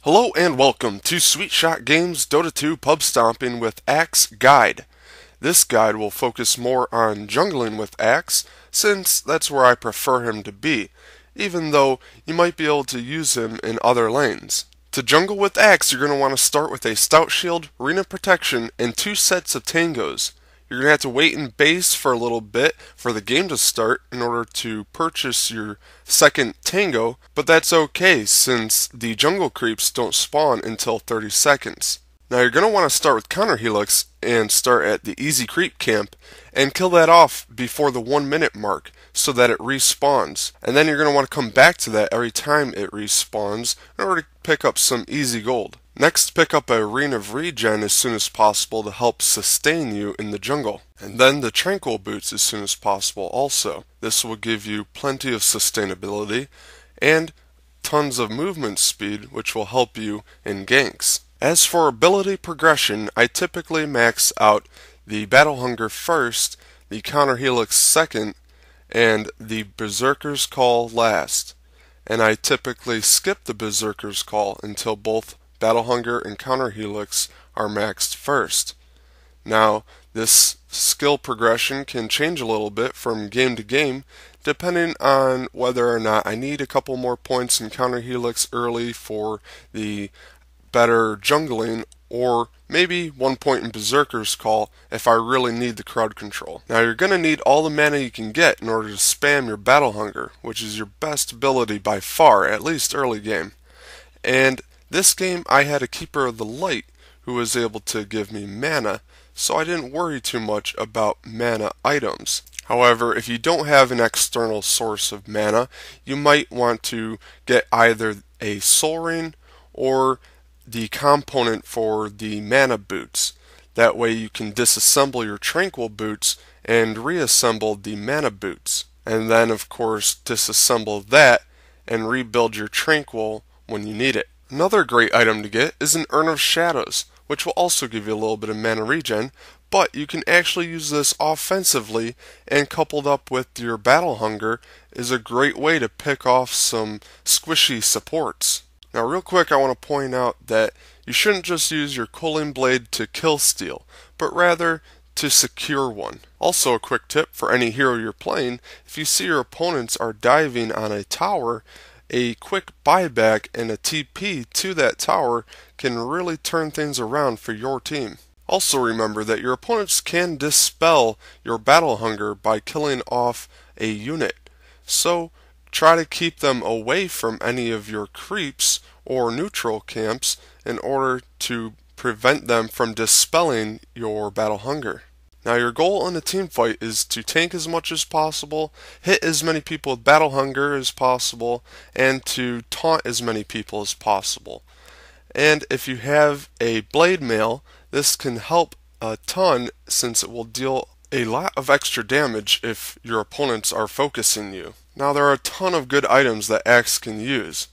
Hello and welcome to Sweet Shot Games Dota 2 Pub Stomping with Axe Guide. This guide will focus more on jungling with Axe, since that's where I prefer him to be, even though you might be able to use him in other lanes. To jungle with Axe, you're going to want to start with a Stout Shield, Arena Protection, and 2 sets of Tangos. You're going to have to wait in base for a little bit for the game to start in order to purchase your second Tango, but that's okay since the jungle creeps don't spawn until 30 seconds. Now you're going to want to start with Counter Helix and start at the easy creep camp and kill that off before the 1 minute mark so that it respawns. And then you're going to want to come back to that every time it respawns in order to pick up some easy gold. Next, pick up a Ring of Regen as soon as possible to help sustain you in the jungle. And then the Tranquil Boots as soon as possible also. This will give you plenty of sustainability and tons of movement speed, which will help you in ganks. As for ability progression, I typically max out the Battle Hunger first, the Counter Helix second, and the Berserker's Call last. And I typically skip the Berserker's Call until both Battle Hunger and Counter Helix are maxed first. Now, this skill progression can change a little bit from game to game, depending on whether or not I need a couple more points in Counter Helix early for the better jungling, or maybe 1 point in Berserker's Call if I really need the crowd control. Now you're going to need all the mana you can get in order to spam your Battle Hunger, which is your best ability by far, at least early game. And this game I had a Keeper of the Light who was able to give me mana, so I didn't worry too much about mana items. However, if you don't have an external source of mana, you might want to get either a Soul Ring or the component for the mana boots. That way you can disassemble your Tranquil Boots and reassemble the mana boots. And then of course disassemble that and rebuild your Tranquil when you need it. Another great item to get is an Urn of Shadows, which will also give you a little bit of mana regen, but you can actually use this offensively, and coupled up with your Battle Hunger is a great way to pick off some squishy supports. Now real quick, I want to point out that you shouldn't just use your Culling Blade to kill steal, but rather to secure one. Also a quick tip for any hero you're playing: if you see your opponents are diving on a tower, a quick buyback and a TP to that tower can really turn things around for your team. Also remember that your opponents can dispel your Battle Hunger by killing off a unit, so try to keep them away from any of your creeps or neutral camps in order to prevent them from dispelling your Battle Hunger. Now your goal in a team fight is to tank as much as possible, hit as many people with Battle Hunger as possible, and to taunt as many people as possible. And if you have a Blade Mail, this can help a ton since it will deal a lot of extra damage if your opponents are focusing you. Now there are a ton of good items that Axe can use.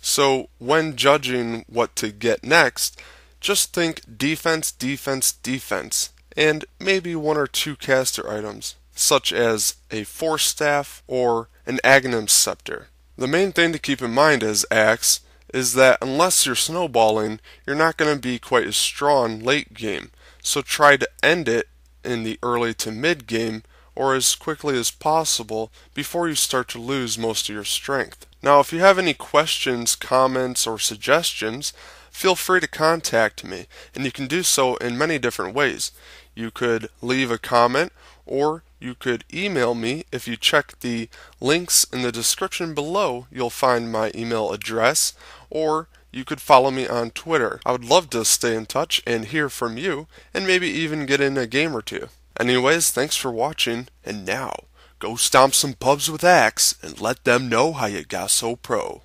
So when judging what to get next, just think defense, defense, defense, and maybe 1 or 2 caster items, such as a Force Staff or an Aghanim's Scepter. The main thing to keep in mind as Axe is that unless you're snowballing, you're not going to be quite as strong late game, so try to end it in the early to mid game or as quickly as possible before you start to lose most of your strength. Now if you have any questions, comments, or suggestions, feel free to contact me, and you can do so in many different ways. You could leave a comment, or you could email me. If you check the links in the description below, you'll find my email address, or you could follow me on Twitter. I would love to stay in touch and hear from you, and maybe even get in a game or two. Anyways, thanks for watching, and now, go stomp some pubs with Axe, and let them know how you got so pro.